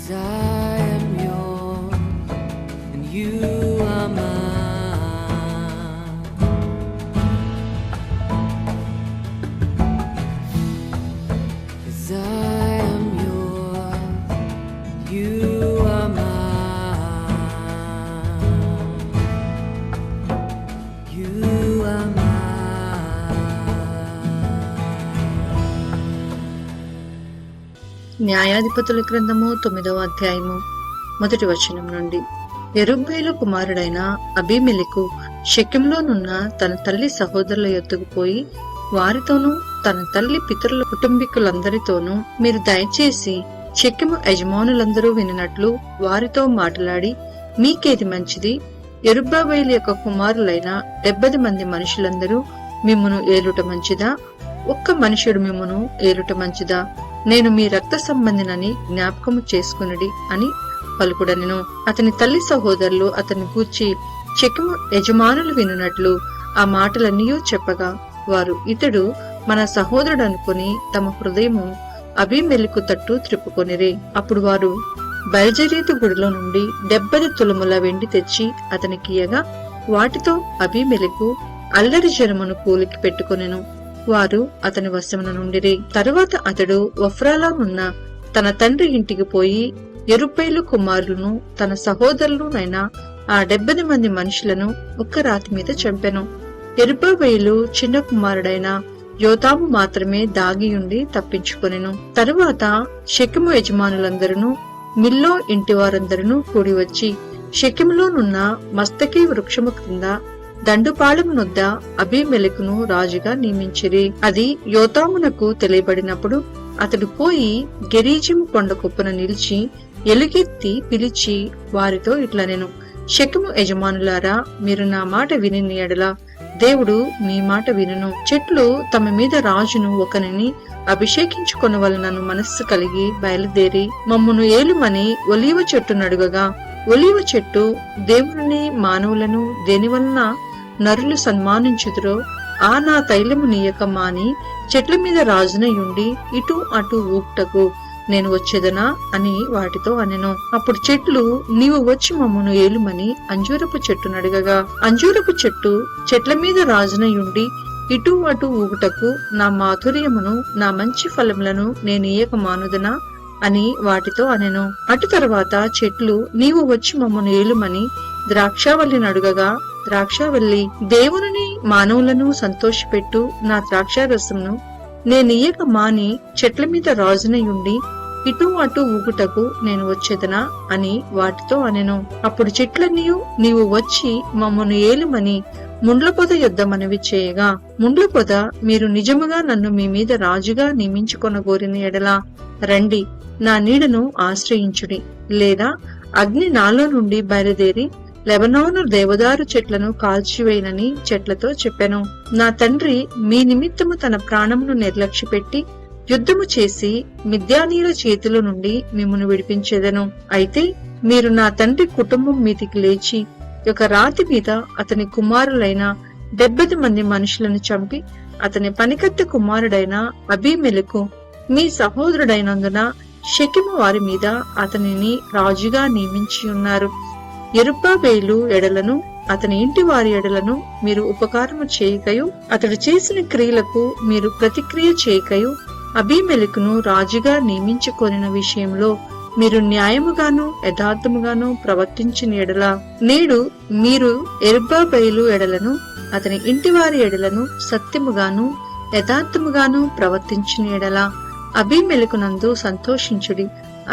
'Cause I am yours and you are mine. 'Cause I am yours, you are mine. You are mine. న్యాయాధిపతుల గ్రంథము 9వ అధ్యాయము 1వ వచనం నుండి. యెరుబ్బయలు కుమారుడైన అబీమెలెకు షెకెములోనున్న తన తల్లి సహోదరుల యొద్దకు పోయి వారితోనూ తన తల్లి పితరుల కుటుంబీకులందరితోనూ మీరు దయచేసి షెకెము యజమానులందరూ వినినట్లు వారితో మాట్లాడి మీకేది మంచిది, యెరుబ్బయలు యొక్క కుమారులైన 70 మంది మనుషులందరూ మిమ్మును ఏలుట మంచిదా, ఒక్క మనుషుడు మిమ్మును ఏలుట మంచిదా, నేను మీ రక్త సంబంధినని జ్ఞాపకము చేసుకునుడి అని పలుకుడనెను. అతని తల్లి సహోదరులు అతని గూర్చి షెకెము యజమానులు వినున్నట్లు ఆ మాటలన్నీ చెప్పగా వారు ఇతడు మన సహోదరుడు అనుకుని తమ హృదయము అబీమెలెకు తట్టు త్రిప్పుకొనిరి. అప్పుడు వారు బయల్జెరీతు గుడిలో నుండి 70 తులముల వెండి తెచ్చి అతనికియగా వాటితో అబీమెలెకు అల్లరి జనమును కూలికి పెట్టుకొనెను. వారు అతని వశమున నుండిరి. తరువాత అతడు ఒఫ్రాలోనున్న తన తండ్రి ఇంటికి పోయి యెరుబ్బయలు కుమారులను తన సహోదరులునైన ఆ 70 మంది మనుషులను ఒక్క రాతి మీద చంపెను. యెరుబ్బయలు చిన్న కుమారుడైన యోతాము మాత్రమే దాగియుండి తప్పించుకొనెను. తరువాత షెకెము యజమానులందరూ మిల్లో ఇంటివారందరూ కూడి వచ్చి షెకెములోనున్న మస్తకి వృక్షము క్రింద దండుపాళెమునొద్ద అబీమెలెకును రాజుగా నియమించిరి. అది యోతామునకు తెలియబడినప్పుడు అతడు పోయి గెరీజిము కొండ కొప్పున నిలిచి ఎలుగెత్తి పిలిచి వారితో ఇట్లనెను, షెకెము యజమానులారా, మీరు నా మాట విని ఎడల దేవుడు మీ మాట వినును. చెట్లు తమ మీద రాజును ఒకనిని అభిషేకించుకొనవలనను మనస్సు కలిగి బయలుదేరి మమ్మును ఏలుమని ఒలీవ చెట్టు నడుగగా, ఒలీవ చెట్టు దేవుని మానవులను దేనివలన నరులు సన్మానించుదురో ఆ నా తైలము నీయక మాని చెట్ల మీద రాజునయుండి ఇటు అటు ఊపుటకు నేను వచ్చేదనా అని వాటితో అనెను. అప్పుడు చెట్లు నీవు వచ్చి మమ్మను ఏలుమని అంజూరపు చెట్టు నడగగా, అంజూరపు చెట్టు చెట్ల మీద రాజునయుండి ఇటు అటు ఊగుటకు నా మాధుర్యమును నా మంచి ఫలములను నేనీయక మానుదనా అని వాటితో అనెను. అటు తర్వాత చెట్లు నీవు వచ్చి మమ్మను ఏలుమని ద్రాక్షావల్లి నడుగగా, ద్రాక్షావల్లి దేవుని మానవులను సంతోషపెట్టు నా ద్రాక్షారసమును నేనీయక మాని చెట్ల మీద రాజునయుండి ఇటు అటు ఊగుటకు నేను వచ్చేదనా అని వాటితో అనెను. అప్పుడు చెట్లన్నీ నీవు వచ్చి మమ్మను ఏలుమని ముండ్ల పొద యొద్ద మనవి చేయగా, ముండ్ల పొద మీరు నిజముగా నన్ను మీ మీద రాజుగా నియమించుకొనగోరిన ఎడలా రండి, నా నీడను ఆశ్రయించుడి, లేదా అగ్ని నాలో నుండి బయలుదేరి లెబనోను దేవదారు చెట్లను కాల్చివేయనని చెట్లతో చెప్పెను. నా తండ్రి మీ నిమిత్తము తన ప్రాణమును నిర్లక్ష్యపెట్టి యుద్ధము చేసి మిద్యానీయుల చేతుల నుండి మిమ్మును విడిపించెదను. అయితే మీరు నా తండ్రి కుటుంబం మీదికి లేచి ఒక రాతి మీద అతని కుమారులైన 70 మంది మనుషులను చంపి అతని పనికత్తె కుమారుడైన అబీమెలెకు మీ సహోదరుడైనందున షెకెము వారి మీద అతనిని రాజుగా నియమించి ఉన్నారు. యెరుబ్బయలు ఎడలను అతని ఇంటి వారి ఎడలను మీరు ఉపకారము చేయకయు అతడు చేసిన క్రియలకు మీరు ప్రతిక్రియ చేయకయు అబీమెలెకును రాజుగా నియమించుకొనిన విషయంలో మీరు న్యాయముగాను యథార్థముగాను ప్రవర్తించిన ఎడల నేడు మీరు యెరుబ్బయలు ఎడలను అతని ఇంటి వారి ఎడలను సత్యముగాను యథార్థముగాను ప్రవర్తించిన ఎడల అబీమెలెకునందు సంతోషించుడి,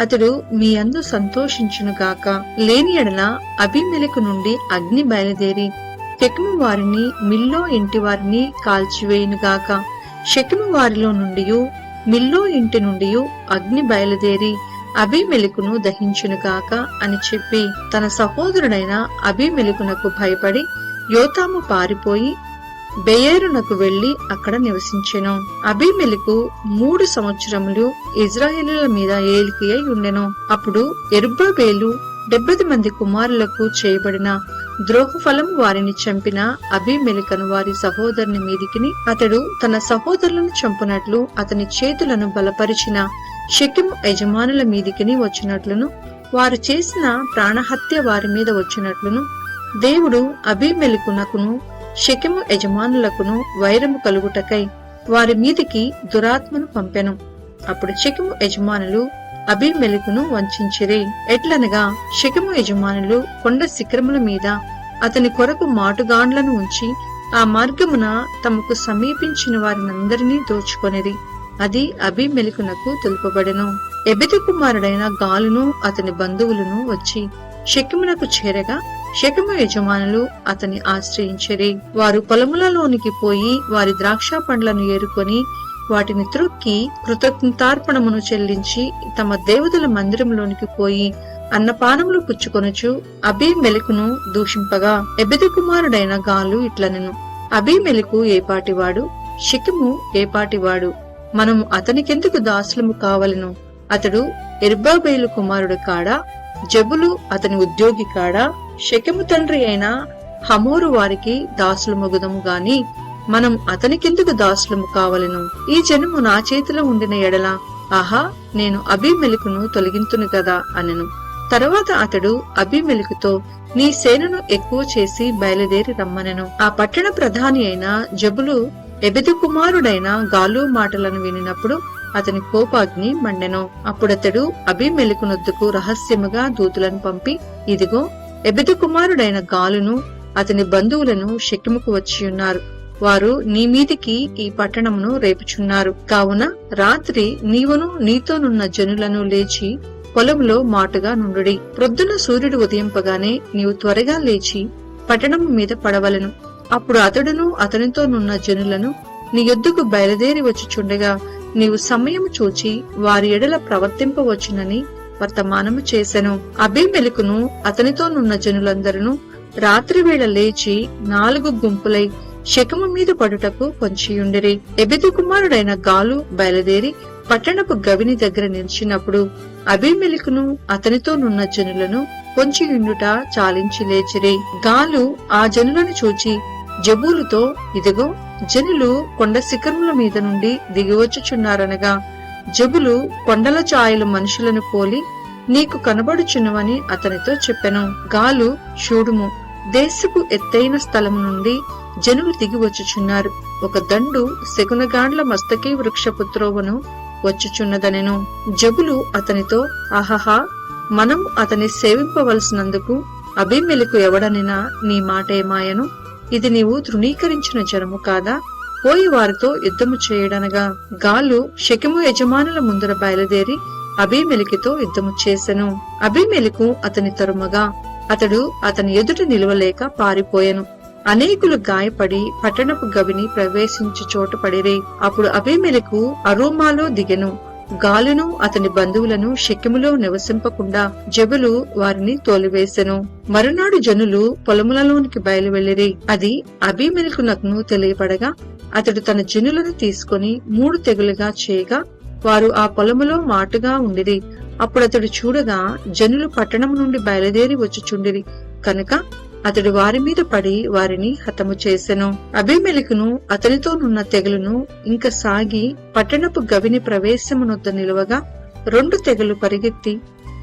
అతడు మీ అందు సంతోషించును గాక. లేని ఎడల అబీమెలెకు నుండి అగ్ని బయలుదేరి షెకెము వారిని మిల్లో ఇంటి వారిని కాల్చివేయునుగాక. షెకెము వారిలో నుండి మిల్లో ఇంటి నుండి అగ్ని బయలుదేరి అబీమెలెకును దహించునుగాక అని చెప్పి తన సహోదరుడైన అబీమెలెకునకు భయపడి యోతాము పారిపోయి బెయేరునకు వెళ్లి అక్కడ నివసించెను. అబీమెలెకు 3 సంవత్సరములు ఇజ్రాయేలుల మీద ఏలికి అయి ఉండెను. అప్పుడు యెరుబ్బయలు 70 మంది కుమారులకు చేయబడిన ద్రోహఫలము వారిని చంపిన అబీమెలెకును వారి సహోదరుని మీదికిని అతడు తన సహోదరులను చంపునట్లు అతని చేతులను బలపరిచిన షెకెము యజమానుల మీదికిని వచ్చినట్లును వారు చేసిన ప్రాణహత్య వారి మీద వచ్చినట్లును దేవుడు అబీమెలెకునకును షెకెము యజమానులకును వైరము కలుగుటకై వారి మీదికి దురాత్మను పంపెను. అప్పుడు షెకెము యజమానులు అబీమెలెకును వంచిరి. ఎట్లనగా షెకెము యజమానులు కొండ శిఖరముల మీద అతని కొరకు మాటుగాండ్లను ఉంచి ఆ మార్గమున తమకు సమీపించిన వారినందరినీ దోచుకొనిరి. అది అబీమెలెకునకు తెలుపబడెను. ఎబెదు కుమారుడైన గాలును అతని బంధువులను వచ్చి షెకెమునకు చేరగా షెకెము యజమానులు అతని ఆశ్రయించిరి. వారు పొలములలోనికి పోయి వారి ద్రాక్ష పండ్లను ఏరుకొని వాటిని త్రొక్కి కృతజ్ఞతార్పణమును చెల్లించి తమ దేవతల మందిరంలోనికి పోయి అన్నపానములు పుచ్చుకొనుచు అబీమెలెకును దూషింపగా ఎబెదు కుమారుడైన గాలు ఇట్లనెను, అబీమెలెకు ఏపాటివాడు, షెకెము ఏపాటివాడు, మనము అతనికెందుకు దాసులము కావలెను? అతడు ఎరుబ్బాబేలు కుమారుడు కాడా? జబులు అతని ఉద్యోగి కాడా? షెకెము తండ్రి అయిన హమోరు వారికి దాసులమగుదము గాని మనం అతనికెందుకు దాసులము కావలెను? ఈ జనము నా చేతిలో ఉండిన ఎడల ఆహా, నేను అబీమెలెకును తొలగింతును కదా అనెను. తరువాత అతడు అబీమెలెకుతో నీ సేనను ఎక్కువ చేసి బయలుదేరి రమ్మనెను. ఆ పట్టణ ప్రధాని అయిన జబులు ఎబెదు కుమారుడైన గాలు మాటలను వినినప్పుడు అతని కోపాగ్ని మండెను. అప్పుడతడు అబీమెలెకునొద్దకు రహస్యముగా దూతులను పంపి, ఇదిగో ఎబెదు కుమారుడైన గాలును అతని బంధువులను షెకెముకు వచ్చియున్నారు. వారు నీ మీదికి ఈ పట్టణమును రేపుచున్నారు. కావున రాత్రి నీవును నీతోనున్న జనులను లేచి పొలంలో మాటుగా నుండుడి. ప్రొద్దున సూర్యుడు ఉదయింపగానే నీవు త్వరగా లేచి పట్టణము మీద పడవలెను. అప్పుడు అతడును అతనితోనున్న జనులను నీ యొద్దకు బయలుదేరి వచ్చుచుండగా నీవు సమయము చూచి వారి ఎడల ప్రవర్తింపవచ్చునని వర్తమానము చేసెను. అబీమెలెకును అతనితోనున్న జనులందరూ రాత్రివేళ లేచి 4 గుంపులై షెకెము మీద పడుటకు పొంచియుండిరి. ఎబెదు కుమారుడైన గాలు బయలుదేరి పట్టణపు గవిని దగ్గర నిలిచినప్పుడు అబీమెలెకును అతనితోనున్న జనులను పొంచియుండుట చాలించి లేచిరి. గాలు ఆ జనులను చూచి జబూలుతో, ఇదిగో జనులు కొండ శిఖరముల మీద నుండి దిగివచ్చుచున్నారనగా జబులు కొండల ఛాయలు మనుషులను పోలి నీకు కనబడుచున్నవని అతనితో చెప్పెను. గాలు, చూడుము, దేశపు ఎత్తైన స్థలము నుండి జనులు దిగి వచ్చుచున్నారు. ఒక దండు శకునగాండ్ల మస్తకి వృక్షపుత్రోవను వచ్చుచున్నదనెను. జబులు అతనితో, ఆహహా, మనం అతని సేవింపవలసినందుకు అబీమెలెకు ఎవడనినా నీ మాట ఏమాయను? ఇది నీవు తృణీకరించిన జనము కాదా? పోయి వారితో యుద్ధము చేయడనగా గాలు షెకెము యజమానుల ముందర బయలుదేరి అబీమెలెకుతో యుద్ధము చేసెను. అబీమెలెకు అతని తరుమగా అతడు అతని ఎదుట నిలువలేక పారిపోయెను. అనేకులు గాయపడి పట్టణపు గవిని ప్రవేశించు చోట పడిరి. అప్పుడు అబీమెలెకు అరోమాలో దిగెను. గాలును అతని బంధువులను షెకెములో నివసింపకుండా జబులు వారిని తోలివేసెను. మరునాడు జనులు పొలములలోనికి బయలువెళ్లిరి. అది అబీమెలెకునకును తెలియపడగా అతడు తన జనులను తీసుకుని 3 తెగులుగా చేయగా వారు ఆ పొలములో మాటుగా ఉండిరి. అప్పుడతడు చూడగా జనులు పట్టణము నుండి బయలుదేరి వచ్చుచుండిరి కనుక అతడు వారి మీద పడి వారిని హతము చేసెను. అబీమెలెకును అతనితోనున్న తెగలును ఇంక సాగి పట్టణపు గవిని ప్రవేశమునొద్ద నిలువగా 2 తెగలు పరిగెత్తి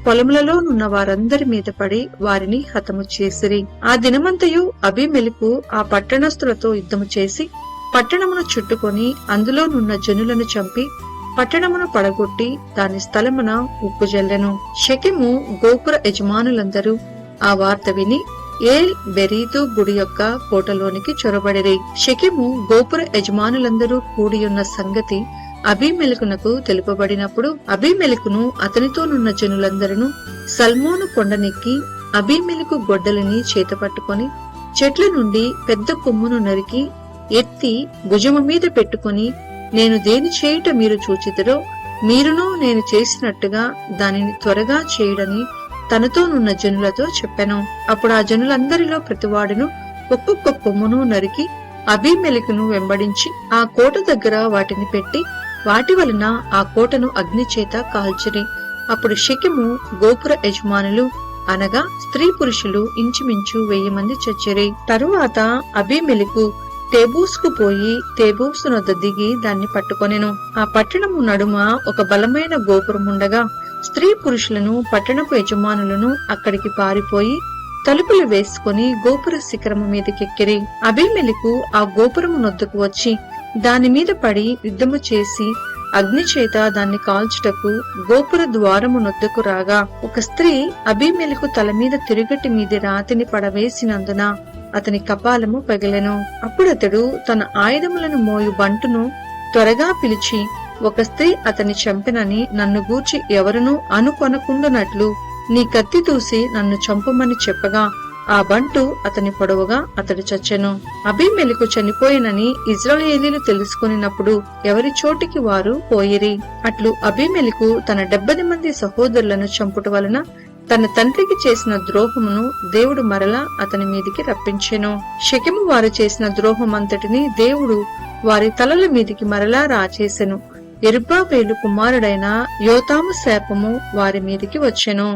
పొలములలోనున్న వారందరి మీద పడి వారిని హతము చేసిరి. ఆ దినమంతయు అబీమెలెకు ఆ పట్టణస్థులతో యుద్ధము చేసి పట్టణమును చుట్టుకొని అందులోనున్న జనులను చంపి పట్టణమును పడగొట్టి దాని స్థలమున ఉప్పు జల్లెను. షెకెము గోపుర యజమానులందరూ ఆ వార్త విని ఏల్ బెరీతు గుడి యొక్క కోటలోనికి చొరబడిరి. షెకెము గోపుర యజమానులందరూ కూడియున్న సంగతి అబీమెలెకునకు తెలుపబడినప్పుడు అబీమెలెకును అతనితోనున్న జనులందరూ సల్మోను కొండనెక్కి అబీమెలెకు గొడ్డలిని చేతపట్టుకొని చెట్ల నుండి పెద్ద కొమ్మును నరికి ఎత్తి భుజము మీద పెట్టుకుని, నేను దేని చేయుట మీరు చూచితిరో మీరును నేను చేసినట్టుగా దానిని త్వరగా చేయడని తనతోనున్న జనులతో చెప్పెను. అప్పుడు ఆ జనులందరిలో ప్రతివాడును ఒక్కొక్క కొమ్మును నరికి అబీమెలెకును వెంబడించి ఆ కోట దగ్గర వాటిని పెట్టి వాటి వలన ఆ కోటను అగ్నిచేత కాల్చిరి. అప్పుడు షెకెము గోపుర యజమానులు అనగా స్త్రీ పురుషులు ఇంచుమించు 1000 మంది చచ్చిరి. తరువాత అబీమెలెకు తేబూసుకు పోయి తేబూసు నొద్ద దిగి దాన్ని పట్టుకొనెను. ఆ పట్టణము నడుమ ఒక బలమైన గోపురముండగా స్త్రీ పురుషులను పట్టణపు యజమానులను అక్కడికి పారిపోయి తలుపులు వేసుకుని గోపుర శిఖరము మీదకెక్కిరి. అబీమెలెకు ఆ గోపురము నొద్దకు వచ్చి దాని మీద పడి యుద్ధము చేసి అగ్ని చేత దాన్ని కాల్చుటకు గోపుర ద్వారము నొద్దకు రాగా ఒక స్త్రీ అబీమెలెకు తల మీద తిరుగటి మీది రాతిని పడవేసినందున అతని కపాలము పగిలెను. అప్పుడతడు తన ఆయుధములను మోయు బంటును త్వరగా పిలిచి, ఒక స్త్రీ అతని చంపెనని నన్ను గూర్చి ఎవరునూ అనుకొనకుండునట్లు నీ కత్తి దూసి నన్ను చంపమని చెప్పగా ఆ బంటు అతని పొడవుగా అతడు చచ్చెను. అబీమెలెకు చనిపోయినని ఇశ్రాయేలీయులు తెలుసుకున్నప్పుడు ఎవరి చోటికి వారు పోయిరి. అట్లు అబీమెలెకు తన 70 మంది సహోదరులను చంపుట వలన తన తండ్రికి చేసిన ద్రోహమును దేవుడు మరలా అతని మీదికి రప్పించెను. షెకెము వారు చేసిన ద్రోహమంతటిని దేవుడు వారి తలల మీదికి మరలా రాచేసెను. యెరుబ్బయలు కుమారుడైన యోతాము శాపము వారి మీదికి వచ్చెను.